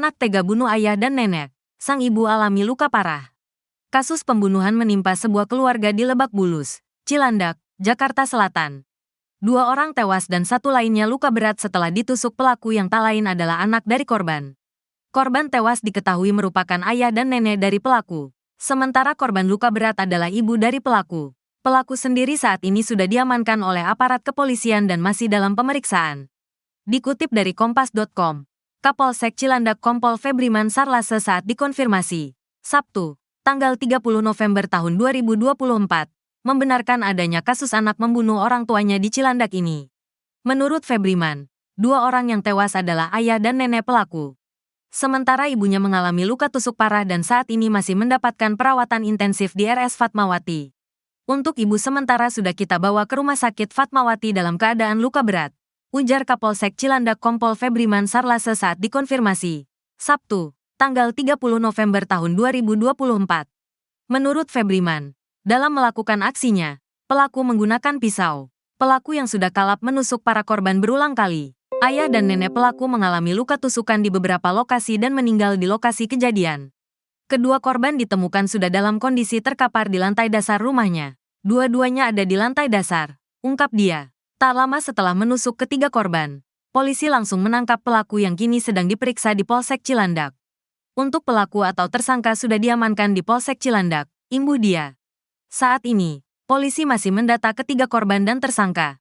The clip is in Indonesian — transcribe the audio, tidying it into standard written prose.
Anak tega bunuh ayah dan nenek. Sang ibu alami luka parah. Kasus pembunuhan menimpa sebuah keluarga di Lebak Bulus, Cilandak, Jakarta Selatan. 2 orang tewas dan 1 lainnya luka berat setelah ditusuk pelaku yang tak lain adalah anak dari korban. Korban tewas diketahui merupakan ayah dan nenek dari pelaku. Sementara korban luka berat adalah ibu dari pelaku. Pelaku sendiri saat ini sudah diamankan oleh aparat kepolisian dan masih dalam pemeriksaan. Dikutip dari Kompas.com, Kapolsek Cilandak Kompol Febriman Sarlase saat dikonfirmasi, Sabtu, tanggal 30 November tahun 2024, membenarkan adanya kasus anak membunuh orang tuanya di Cilandak ini. Menurut Febriman, 2 orang yang tewas adalah ayah dan nenek pelaku. Sementara ibunya mengalami luka tusuk parah dan saat ini masih mendapatkan perawatan intensif di RS Fatmawati. Untuk ibu sementara sudah kita bawa ke rumah sakit Fatmawati dalam keadaan luka berat, ujar Kapolsek Cilandak Kompol Febriman Sarlase saat dikonfirmasi, Sabtu, tanggal 30 November tahun 2024. Menurut Febriman, dalam melakukan aksinya, pelaku menggunakan pisau. Pelaku yang sudah kalap menusuk para korban berulang kali. Ayah dan nenek pelaku mengalami luka tusukan di beberapa lokasi dan meninggal di lokasi kejadian. Kedua korban ditemukan sudah dalam kondisi terkapar di lantai dasar rumahnya. Dua-duanya ada di lantai dasar, ungkap dia. Tak lama setelah menusuk ketiga korban, polisi langsung menangkap pelaku yang kini sedang diperiksa di Polsek Cilandak. Untuk pelaku atau tersangka sudah diamankan di Polsek Cilandak, imbuh dia. Saat ini, polisi masih mendata ketiga korban dan tersangka.